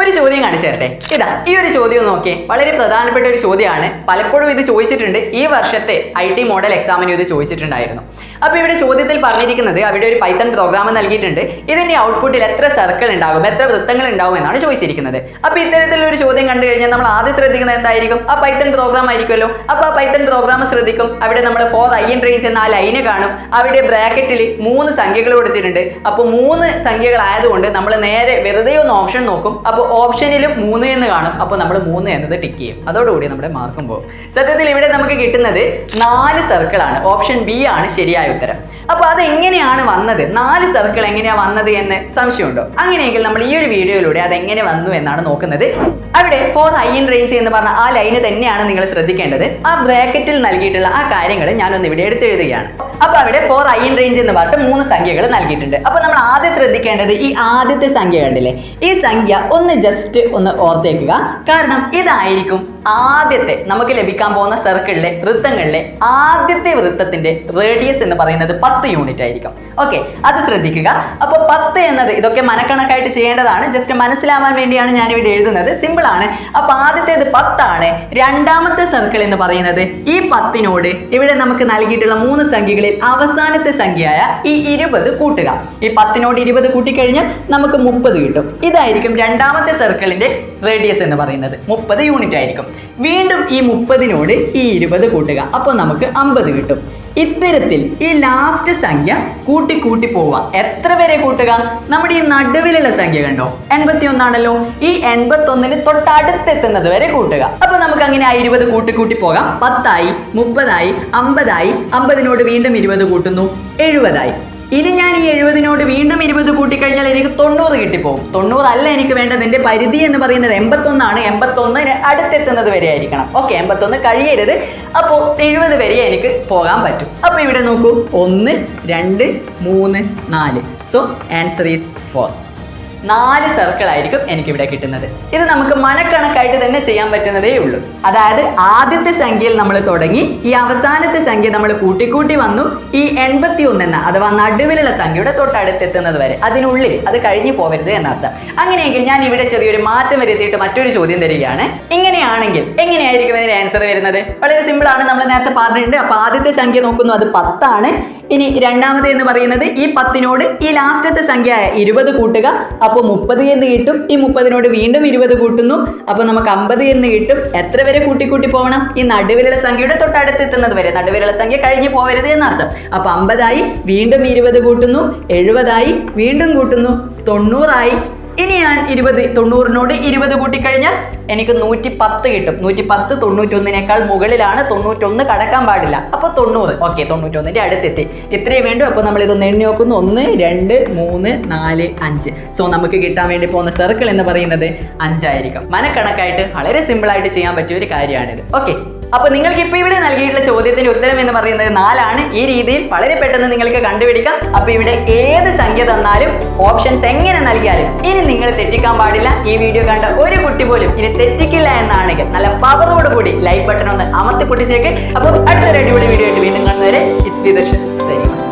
ഒരു ചോദ്യം കാണിച്ചു തരട്ടെ. ഇതാ ഈ ഒരു ചോദ്യം നോക്കിയേ, വളരെ പ്രധാനപ്പെട്ട ഒരു ചോദ്യമാണ്. പലപ്പോഴും ഇത് ചോദിച്ചിട്ടുണ്ട്. ഈ വർഷത്തെ IT മോഡൽ എക്സാമിന് ഇത് ചോദിച്ചിട്ടുണ്ടായിരുന്നു. അപ്പോൾ ഇവിടെ ചോദ്യത്തിൽ പറഞ്ഞിരിക്കുന്നത് അവിടെ ഒരു പൈത്തൺ പ്രോഗ്രാം നൽകിയിട്ടുണ്ട്. ഇതിന്റെ ഔട്ട്പുട്ടിൽ എത്ര സർക്കിൾ ഉണ്ടാകും, എത്ര വൃത്തങ്ങൾ ഉണ്ടാകും എന്നാണ് ചോദിച്ചിരിക്കുന്നത്. അപ്പോൾ ഇത്തരത്തിലൊരു ചോദ്യം കണ്ടു കഴിഞ്ഞാൽ നമ്മൾ ആദ്യം ശ്രദ്ധിക്കുന്നത് എന്തായിരിക്കും? ആ പൈത്തൺ പ്രോഗ്രാം ആയിരിക്കുമല്ലോ. അപ്പോൾ ആ പൈത്തൺ പ്രോഗ്രാം ശ്രദ്ധിക്കും. അവിടെ നമ്മൾ ഫോർ ഐ ഇൻ റേഞ്ച് എന്ന ആ ലൈന് കാണും. അവിടെ ബ്രാക്കറ്റിൽ 3 സംഖ്യകൾ കൊടുത്തിട്ടുണ്ട്. അപ്പോൾ 3 സംഖ്യകളായതുകൊണ്ട് നമ്മൾ നേരെ വെറുതെ ഒന്ന് ഓപ്ഷൻ നോക്കും. അപ്പോൾ ഓപ്ഷനിലും 3 എന്ന് കാണും. അപ്പോൾ നമ്മൾ 3 എന്നത് ടിക്ക് ചെയ്യും. അതോടുകൂടി നമ്മുടെ മാർക്കും പോകും. സത്യത്തിൽ ഇവിടെ നമുക്ക് കിട്ടുന്നത് 4 സർക്കിളാണ്. ഓപ്ഷൻ ബി ആണ് ശരിയായ ഉത്തരം. അപ്പോൾ അത് എങ്ങനെയാണ് വന്നത്, 4 സർക്കിൾ എങ്ങനെയാണ് വന്നത് എന്ന് സംശയമുണ്ടോ? അങ്ങനെയെങ്കിൽ നമ്മൾ ഈ ഒരു വീഡിയോയിലൂടെ അത് എങ്ങനെ വന്നു എന്നാണ് നോക്കുന്നത്. അവിടെ ഫോർ ഐ ഇൻ റേഞ്ച് എന്ന് പറഞ്ഞ ആ ലൈന് തന്നെയാണ് നിങ്ങൾ ശ്രദ്ധിക്കേണ്ടത്. ആ ബ്രാക്കറ്റിൽ നൽകിയിട്ടുള്ള ആ കാര്യങ്ങൾ ഞാനൊന്ന് ഇവിടെ എടുത്തെഴുതുകയാണ്. അപ്പോൾ അവിടെ ഫോർ ഐ ഇൻ റേഞ്ച് എന്ന് പറഞ്ഞിട്ട് 3 സംഖ്യകൾ നൽകിയിട്ടുണ്ട്. അപ്പോൾ നമ്മൾ ആദ്യം ശ്രദ്ധിക്കേണ്ടത് ഈ ആദ്യത്തെ സംഖ്യ കണ്ടില്ലേ, ഈ സംഖ്യ ഒന്ന് ജസ്റ്റ് ഒന്ന് ഓർത്തേക്കുക. കാരണം ഇതായിരിക്കും ആദ്യത്തെ നമുക്ക് ലഭിക്കാൻ പോകുന്ന സർക്കിളിലെ വൃത്തങ്ങളിലെ ആദ്യത്തെ വൃത്തത്തിന്റെ റേഡിയസ് എന്ന് പറയുന്നത് 10 യൂണിറ്റ് ആയിരിക്കും. ഓക്കെ, അത് ശ്രദ്ധിക്കുക. അപ്പോൾ 10 എന്നത് ഇതൊക്കെ മനക്കണക്കായിട്ട് ചെയ്യേണ്ടതാണ്. ജസ്റ്റ് മനസ്സിലാവാൻ വേണ്ടിയാണ് ഞാൻ ഇവിടെ എഴുതുന്നത്. സിമ്പിൾ ആണ്. അപ്പോൾ ആദ്യത്തേത് 10 ആണ്. രണ്ടാമത്തെ സർക്കിൾ എന്ന് പറയുന്നത് ഈ 10നോട് ഇവിടെ നമുക്ക് നൽകിയിട്ടുള്ള 3 സംഖ്യകളിൽ അവസാനത്തെ സംഖ്യയായ ഈ 20 കൂട്ടുക. ഈ 10നോട് 20 കൂട്ടിക്കഴിഞ്ഞാൽ നമുക്ക് 30 കിട്ടും. ഇതായിരിക്കും രണ്ടാമത്തെ സർക്കിളിന്റെ റേഡിയസ് എന്ന് പറയുന്നത്. 30 യൂണിറ്റ് ആയിരിക്കും. വീണ്ടും ഈ 30നോട് ഈ 20 കൂട്ടുക. അപ്പോൾ നമുക്ക് 50 കിട്ടും. ഇത്തരത്തിൽ ഈ ലാസ്റ്റ് സംഖ്യ കൂട്ടി കൂട്ടി പോവുക. എത്ര വരെ കൂട്ടുക? നമ്മുടെ ഈ നടുവിലുള്ള സംഖ്യ കണ്ടോ, 81 ആണല്ലോ. ഈ 81ന് തൊട്ടടുത്തെത്തുന്നത് വരെ കൂട്ടുക. അപ്പൊ നമുക്ക് അങ്ങനെ ആ 20 കൂട്ടി കൂട്ടി പോകാം. 10 ആയി, 30 ആയി, 50 ആയി. 50നോട് വീണ്ടും 20 കൂട്ടുന്നു, 70 ആയി. ഇനി ഞാൻ ഈ 70നോട് വീണ്ടും 20 കൂട്ടിക്കഴിഞ്ഞാൽ എനിക്ക് 90 കിട്ടിപ്പോകും. 90 അല്ല എനിക്ക് വേണ്ടത്. എൻ്റെ പരിധി എന്ന് പറയുന്നത് 81 ആണ്. 81 അടുത്തെത്തുന്നത് വരെ ആയിരിക്കണം. ഓക്കെ, 81 കഴിയരുത്. അപ്പോൾ 70 വരെ എനിക്ക് പോകാൻ പറ്റും. അപ്പോൾ ഇവിടെ നോക്കൂ, 1 2 3 4. So answer is 4. 4 സർക്കിൾ ആയിരിക്കും എനിക്കിവിടെ കിട്ടുന്നത്. ഇത് നമുക്ക് മനക്കണക്കായിട്ട് തന്നെ ചെയ്യാൻ പറ്റുന്നതേ ഉള്ളൂ. അതായത് ആദ്യത്തെ സംഖ്യയിൽ നമ്മൾ തുടങ്ങി ഈ അവസാനത്തെ സംഖ്യ നമ്മൾ കൂട്ടിക്കൂട്ടി വന്നു ഈ 81 എന്ന അഥവാ നടുവിലുള്ള സംഖ്യയുടെ തൊട്ടടുത്തെത്തുന്നത് വരെ. അതിനുള്ളിൽ അത് കഴിഞ്ഞു പോകരുത് എന്നർത്ഥം. അങ്ങനെയെങ്കിൽ ഞാൻ ഇവിടെ ചെറിയൊരു മാറ്റം വരുത്തിയിട്ട് മറ്റൊരു ചോദ്യം തരികയാണ്. ഇങ്ങനെയാണെങ്കിൽ എങ്ങനെയായിരിക്കും ഇതിന് ആൻസർ വരുന്നത്? വളരെ സിമ്പിൾ ആണ്. നമ്മൾ നേരത്തെ പറഞ്ഞിട്ടുണ്ട്. അപ്പോൾ ആദ്യത്തെ സംഖ്യ നോക്കുന്നു, അത് 10 ആണ്. ഇനി രണ്ടാമത് എന്ന് പറയുന്നത് ഈ 10നോട് ഈ ലാസ്റ്റത്തെ സംഖ്യ 20 കൂട്ടുക. അപ്പോൾ 30 എന്ന് കിട്ടും. ഈ 30നോട് വീണ്ടും 20 കൂട്ടുന്നു. അപ്പോൾ നമുക്ക് 50 എന്ന് കിട്ടും. എത്ര വരെ കൂട്ടി കൂട്ടി പോകണം? ഈ നടുവിലുള്ള സംഖ്യയുടെ തൊട്ടടുത്തെത്തുന്നത് വരെ. നടുവിലുള്ള സംഖ്യ കഴിഞ്ഞു പോകരുത് എന്നർത്ഥം. അപ്പോൾ 50 ആയി, വീണ്ടും 20 കൂട്ടുന്നു, 70 ആയി, വീണ്ടും കൂട്ടുന്നു, 90 ആയി. ഇനി ഞാൻ 90നോട് 20 കൂട്ടിക്കഴിഞ്ഞാൽ എനിക്ക് 110 കിട്ടും. 110 91നേക്കാൾ മുകളിലാണ്. 91 കടക്കാൻ പാടില്ല. അപ്പോൾ 90. ഓക്കെ, 91ന്റെ അടുത്തെത്തി. ഇത്രയും വേണ്ടു. അപ്പോൾ നമ്മൾ ഇതൊന്ന് എണ്ണി നോക്കുന്നു. 1 2 3 4 5. സോ നമുക്ക് കിട്ടാൻ വേണ്ടി പോകുന്ന സർക്കിൾ എന്ന് പറയുന്നത് 5 ആയിരിക്കും. മനക്കണക്കായിട്ട് വളരെ സിമ്പിൾ ആയിട്ട് ചെയ്യാൻ പറ്റിയ ഒരു കാര്യമാണിത്. ഓക്കെ, അപ്പോൾ നിങ്ങൾക്ക് ഇപ്പോൾ ഇവിടെ നൽകിയിട്ടുള്ള ചോദ്യത്തിന്റെ ഉത്തരം എന്ന് പറയുന്നത് 4 ആണ്. ഈ രീതിയിൽ വളരെ പെട്ടെന്ന് നിങ്ങൾക്ക് കണ്ടുപിടിക്കാം. അപ്പോൾ ഇവിടെ ഏത് സംഖ്യ തന്നാലും ഓപ്ഷൻസ് എങ്ങനെ നൽകിയാലും ഇനി നിങ്ങൾ തെറ്റിക്കാൻ പാടില്ല. ഈ വീഡിയോ കണ്ട ഒരു കുട്ടി പോലും ഇനി തെറ്റിക്കില്ല എന്നാണെങ്കിൽ നല്ല പവറോടുകൂടി ലൈക്ക് ബട്ടൺ ഒന്ന് അമർത്തി പൊട്ടിച്ചേക്ക്. അപ്പോൾ അടുത്തൊരു അടിപൊളി വീഡിയോ ആയിട്ട് വീണ്ടും കാണുന്നവരെ ഇറ്റ്സ് ബി ദർശൻ.